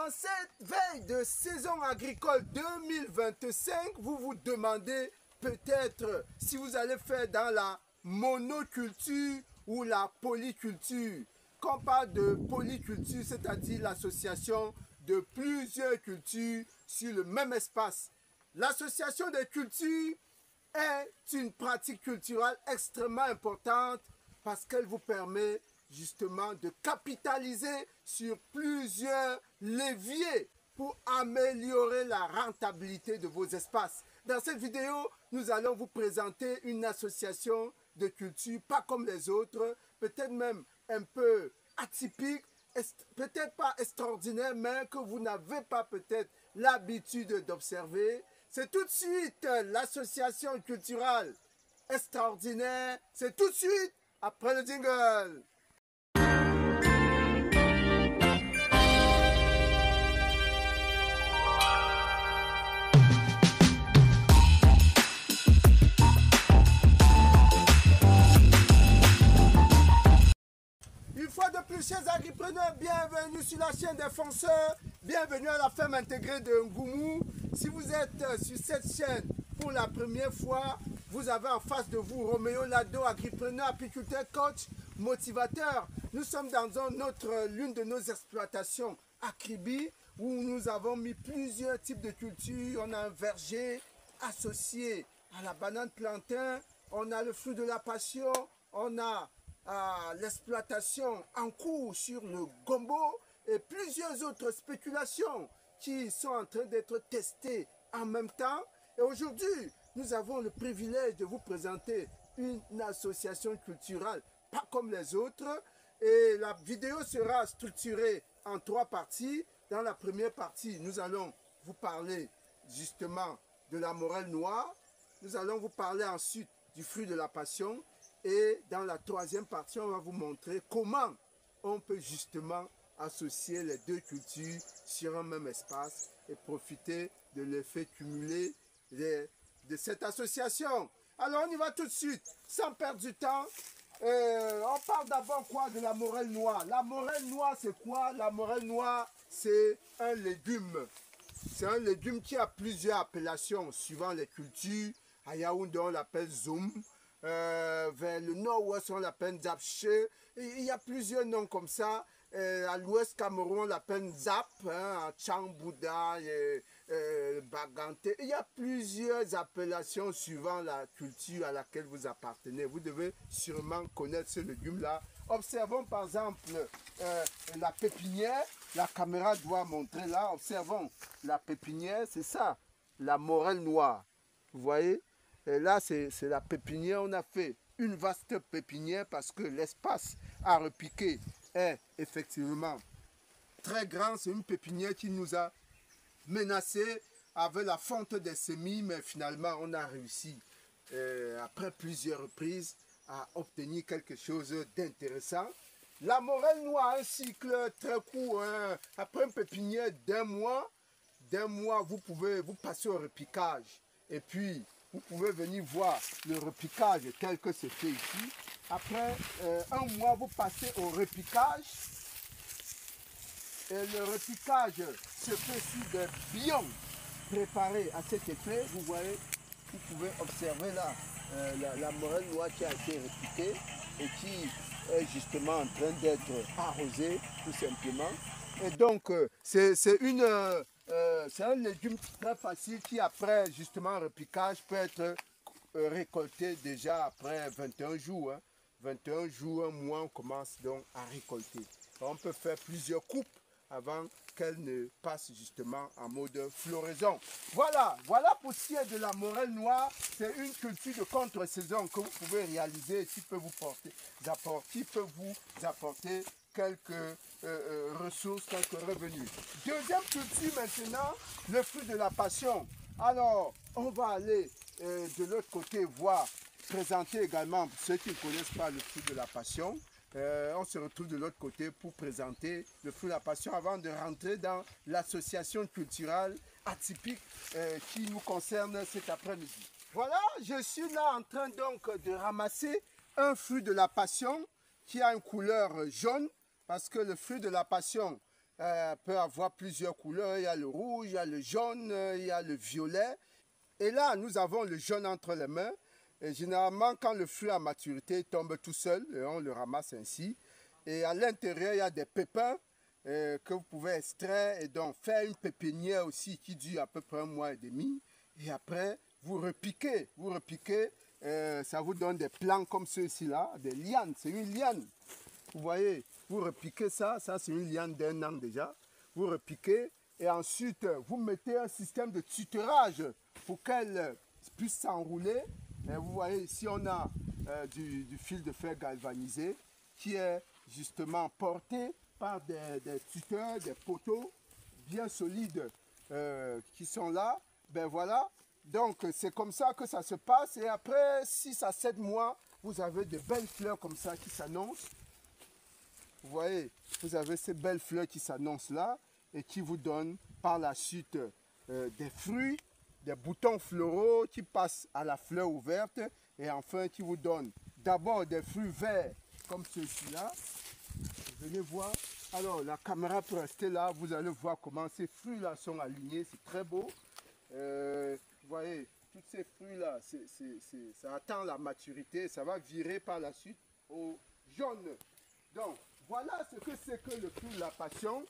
En cette veille de saison agricole 2025, vous vous demandez peut-être si vous allez faire dans la monoculture ou la polyculture. Quand on parle de polyculture, c'est-à-dire l'association de plusieurs cultures sur le même espace. L'association des cultures est une pratique culturelle extrêmement importante parce qu'elle vous permet justement de capitaliser sur plusieurs leviers pour améliorer la rentabilité de vos espaces. Dans cette vidéo, nous allons vous présenter une association de culture pas comme les autres, peut-être même un peu atypique, peut-être pas extraordinaire, mais que vous n'avez pas peut-être l'habitude d'observer. C'est tout de suite l'association culturelle extraordinaire. C'est tout de suite après le jingle. Une fois de plus, chers agripreneurs, bienvenue sur la chaîne des fonceurs, bienvenue à la ferme intégrée de Ngoumou. Si vous êtes sur cette chaîne pour la première fois, vous avez en face de vous Roméo Lado, agripreneur, apiculteur, coach, motivateur. Nous sommes dans l'une de nos exploitations à Kribi où nous avons mis plusieurs types de cultures. On a un verger associé à la banane plantain, on a le fruit de la passion, on a l'exploitation en cours sur le gombo et plusieurs autres spéculations qui sont en train d'être testées en même temps. Et aujourd'hui, nous avons le privilège de vous présenter une association culturelle pas comme les autres. Et la vidéo sera structurée en 3 parties. Dans la première partie, nous allons vous parler justement de la morelle noire. Nous allons vous parler ensuite du fruit de la passion. Et dans la 3e partie, on va vous montrer comment on peut justement associer les deux cultures sur un même espace et profiter de l'effet cumulé de cette association. Alors on y va tout de suite, sans perdre du temps. On parle d'abord quoi de la morelle noire. La morelle noire, c'est quoi? La morelle noire, c'est un légume. C'est un légume qui a plusieurs appellations suivant les cultures. À Yaoundé, on l'appelle zoum. Vers le nord-ouest, on l'appelle Zapché. Il y a plusieurs noms comme ça. À l'ouest Cameroun, on l'appelle Zap, à Tchambouda, Baganté. Il y a plusieurs appellations suivant la culture à laquelle vous appartenez. Vous devez sûrement connaître ce légume-là. Observons par exemple la pépinière. La caméra doit montrer là. Observons la pépinière, c'est ça, la morelle noire. Vous voyez? Et là, c'est la pépinière. On a fait une vaste pépinière parce que l'espace à repiquer est effectivement très grand. C'est une pépinière qui nous a menacés avec la fonte des semis, mais finalement, on a réussi, après plusieurs reprises, à obtenir quelque chose d'intéressant. La morelle noire a un cycle très court. Hein. Après une pépinière d'un mois, vous passez au repiquage. Et puis, vous pouvez venir voir le repiquage tel que c'est fait ici. Après un mois, vous passez au repiquage. Et le repiquage se fait sur des bions préparés à cet effet. Vous voyez, vous pouvez observer là la morelle noire qui a été repiquée et qui est justement en train d'être arrosée tout simplement. Et donc, c'est un légume très facile qui, après justement repiquage, peut être récolté déjà après 21 jours. Hein. 21 jours, un mois, on commence donc à récolter. On peut faire plusieurs coupes avant qu'elle ne passe justement en mode floraison. Voilà pour ce qui est de la morelle noire. C'est une culture de contre-saison que vous pouvez réaliser et qui peut vous apporter quelques ressources, quelques revenus. Deuxième culture maintenant, le fruit de la passion. Alors, on va aller de l'autre côté voir, présenter également, pour ceux qui ne connaissent pas le fruit de la passion, on se retrouve de l'autre côté pour présenter le fruit de la passion avant de rentrer dans l'association culturelle atypique qui nous concerne cet après-midi. Voilà, je suis là en train donc de ramasser un fruit de la passion qui a une couleur jaune parce que le fruit de la passion peut avoir plusieurs couleurs. Il y a le rouge, il y a le jaune, il y a le violet. Et là, nous avons le jaune entre les mains. Et généralement, quand le fruit à maturité tombe tout seul, on le ramasse ainsi. Et à l'intérieur, il y a des pépins que vous pouvez extraire et donc faire une pépinière aussi qui dure à peu près 1 mois et demi. Et après, vous repiquez. Ça vous donne des plants comme ceux-ci là, des lianes. C'est une liane. Vous voyez, vous repiquez ça c'est une liane d'1 an déjà. Vous repiquez et ensuite vous mettez un système de tutorage pour qu'elle puisse s'enrouler. Vous voyez ici on a du fil de fer galvanisé qui est justement porté par des tuteurs, des poteaux bien solides qui sont là. Ben voilà, donc c'est comme ça que ça se passe et après 6 à 7 mois, vous avez de belles fleurs comme ça qui s'annoncent. Vous voyez, vous avez ces belles fleurs qui s'annoncent là et qui vous donnent par la suite des fruits, des boutons floraux qui passent à la fleur ouverte et enfin qui vous donnent d'abord des fruits verts comme ceux-ci-là. Venez voir. Alors la caméra peut rester là, vous allez voir comment ces fruits-là sont alignés, c'est très beau. Vous voyez, tous ces fruits-là, ça attend la maturité, ça va virer par la suite au jaune. Donc, voilà ce que c'est que le fruit de la passion,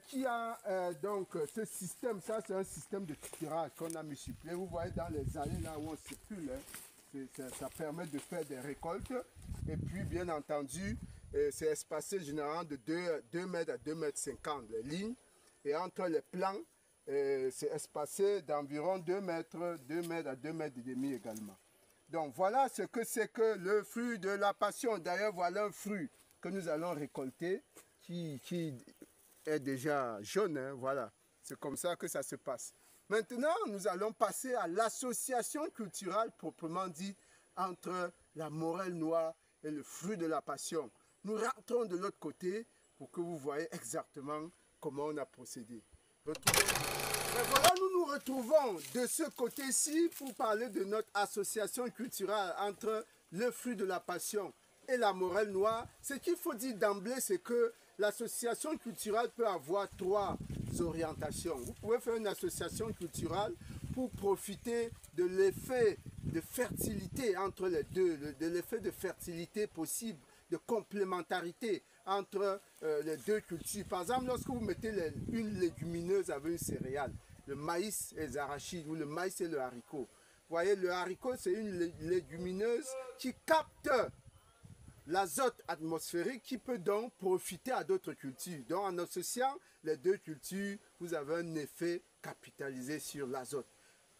qui a donc ce système, ça c'est un système de tutorage qu'on a multiplié. Vous voyez dans les allées là où on circule, ça permet de faire des récoltes. Et puis, bien entendu, c'est espacé généralement de 2 mètres à 2,50 m les lignes. Et entre les plants, c'est espacé d'environ 2 mètres à 2,5 m également. Donc voilà ce que c'est que le fruit de la passion. D'ailleurs, voilà un fruit que nous allons récolter qui est déjà jaune. Hein, voilà, c'est comme ça que ça se passe. Maintenant, nous allons passer à l'association culturelle proprement dite entre la morelle noire et le fruit de la passion. Nous rentrons de l'autre côté pour que vous voyez exactement comment on a procédé. Et voilà, nous nous retrouvons de ce côté-ci pour parler de notre association culturelle entre le fruit de la passion et la morelle noire. Ce qu'il faut dire d'emblée, c'est que l'association culturelle peut avoir 3 orientations. Vous pouvez faire une association culturelle pour profiter de l'effet de fertilité entre les deux, de l'effet de fertilité possible, de complémentarité entre les deux cultures. Par exemple, lorsque vous mettez une légumineuse avec une céréale, le maïs et les arachides, ou le maïs et le haricot. Vous voyez, le haricot, c'est une légumineuse qui capte l'azote atmosphérique qui peut donc profiter à d'autres cultures. Donc, en associant les deux cultures, vous avez un effet capitalisé sur l'azote.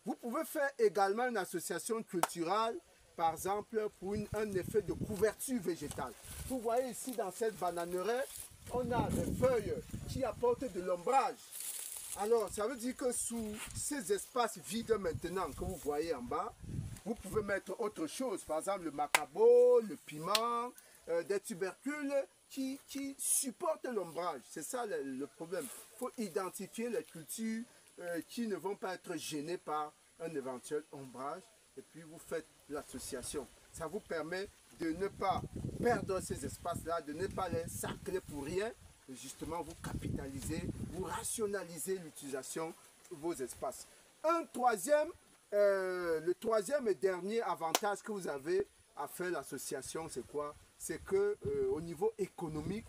Vous pouvez faire également une association culturelle, par exemple, pour un effet de couverture végétale. Vous voyez ici, dans cette bananeraie, on a des feuilles qui apportent de l'ombrage. Alors, ça veut dire que sous ces espaces vides maintenant que vous voyez en bas, vous pouvez mettre autre chose. Par exemple, le macabo, le piment, des tubercules qui supportent l'ombrage. C'est ça le problème. Il faut identifier les cultures qui ne vont pas être gênées par un éventuel ombrage. Et puis, vous faites l'association. Ça vous permet de ne pas perdre ces espaces-là, de ne pas les sacrer pour rien. Et justement, vous capitalisez, vous rationalisez l'utilisation de vos espaces. Le troisième et dernier avantage que vous avez à faire l'association, c'est quoi? C'est que au niveau économique,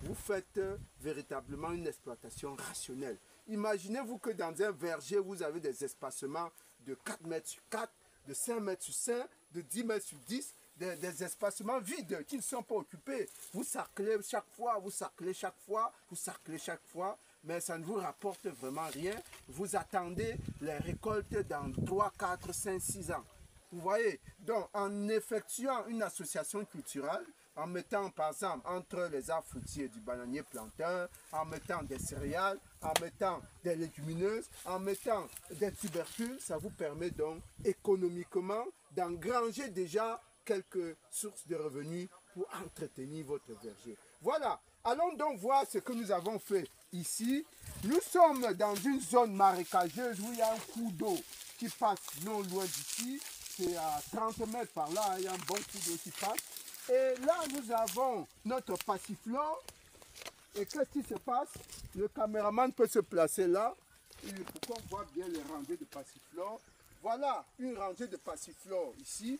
vous faites véritablement une exploitation rationnelle. Imaginez-vous que dans un verger, vous avez des espacements de 4 mètres sur 4, de 5 mètres sur 5, de 10 mètres sur 10, des espacements vides qui ne sont pas occupés. Vous sarclez chaque fois, vous sarclez chaque fois, vous sarclez chaque fois, mais ça ne vous rapporte vraiment rien. Vous attendez les récoltes dans 3, 4, 5, 6 ans. Vous voyez, donc en effectuant une association culturelle, en mettant par exemple entre les arbres fruitiers du bananier plantain, en mettant des céréales, en mettant des légumineuses, en mettant des tubercules, ça vous permet donc économiquement d'engranger déjà quelques sources de revenus pour entretenir votre verger. Voilà, allons donc voir ce que nous avons fait ici. Nous sommes dans une zone marécageuse où il y a un cours d'eau qui passe non loin d'ici. C'est à 30 mètres par là, il y a un bon cours d'eau qui passe. Et là, nous avons notre passiflore Et qu'est-ce qui se passe? Le caméraman peut se placer là pour qu'on voit bien les rangées de passiflore. Voilà une rangée de passiflore ici.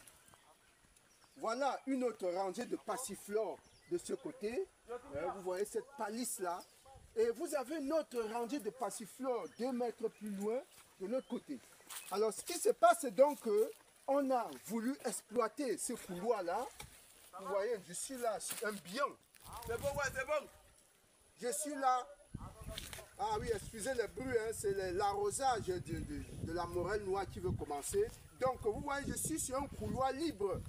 Voilà une autre rangée de passiflore de ce côté. Vous voyez cette palisse là. Et vous avez une autre rangée de passiflore 2 mètres plus loin de l'autre côté. Alors ce qui se passe, c'est donc qu'on a voulu exploiter ce couloir là. Vous voyez, je suis là sur un bion. C'est bon, ouais, c'est bon. Je suis là. Ah oui, excusez le bruit, hein, c'est l'arrosage de la morelle noire qui veut commencer. Donc vous voyez, je suis sur un couloir libre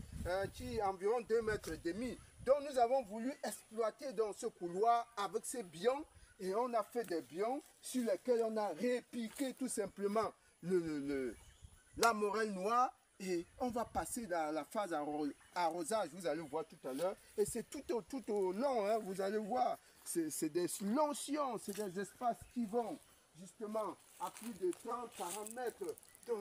qui est environ 2 mètres et demi. Donc nous avons voulu exploiter dans ce couloir avec ces bions. Et on a fait des bions sur lesquels on a répiqué tout simplement la morelle noire. Et on va passer dans la phase arrosage, vous allez voir tout à l'heure. Et c'est tout au long, hein, vous allez voir. C'est des longs sillons, c'est des espaces qui vont justement à plus de 30-40 mètres. Donc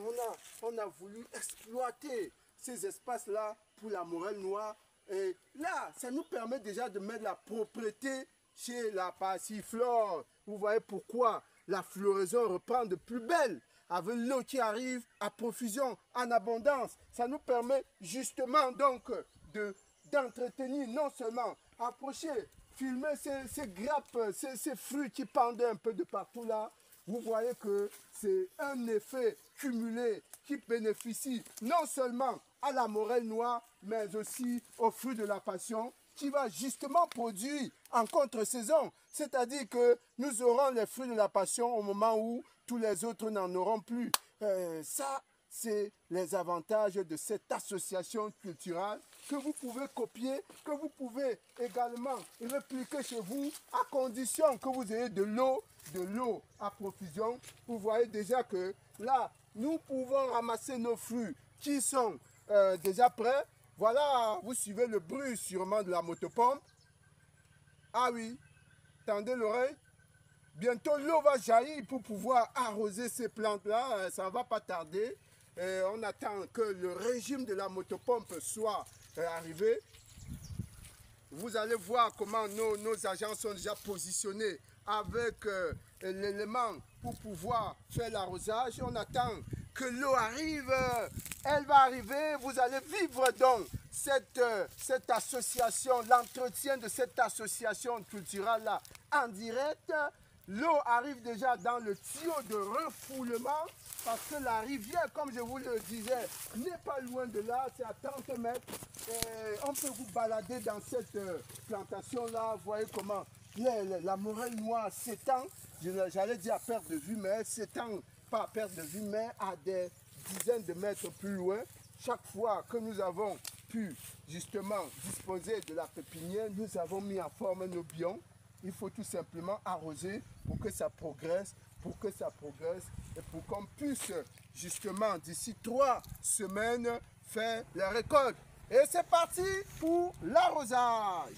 on a voulu exploiter ces espaces-là pour la morelle noire. Et là, ça nous permet déjà de mettre la propriété chez la passiflore. Vous voyez pourquoi la floraison reprend de plus belle. Avec l'eau qui arrive à profusion, en abondance. Ça nous permet justement donc d'entretenir, non seulement approcher, filmer ces grappes, ces fruits qui pendent un peu de partout là. Vous voyez que c'est un effet cumulé qui bénéficie non seulement à la morelle noire, mais aussi aux fruits de la passion, qui va justement produire en contre-saison. C'est-à-dire que nous aurons les fruits de la passion au moment où tous les autres n'en auront plus. Ça, c'est les avantages de cette association culturelle que vous pouvez copier, que vous pouvez également répliquer chez vous, à condition que vous ayez de l'eau à profusion. Vous voyez déjà que là, nous pouvons ramasser nos fruits qui sont déjà prêts. Voilà, vous suivez le bruit sûrement de la motopompe. Ah oui, tendez l'oreille. Bientôt l'eau va jaillir pour pouvoir arroser ces plantes-là. Ça ne va pas tarder. On attend que le régime de la motopompe soit arrivé. Vous allez voir comment nos agents sont déjà positionnés avec l'élément pour pouvoir faire l'arrosage. On attend que l'eau arrive. Elle va arriver. Vous allez vivre donc cette association, l'entretien de cette association culturelle-là en direct. L'eau arrive déjà dans le tuyau de refoulement parce que la rivière, comme je vous le disais, n'est pas loin de là, c'est à 30 mètres. Et on peut vous balader dans cette plantation-là, vous voyez comment la morelle noire s'étend, j'allais dire à perte de vue, mais elle s'étend pas à perte de vue, mais à des dizaines de mètres plus loin. Chaque fois que nous avons pu justement disposer de la pépinière, nous avons mis en forme nos bions. Il faut tout simplement arroser pour que ça progresse, et pour qu'on puisse justement d'ici 3 semaines faire la récolte. Et c'est parti pour l'arrosage.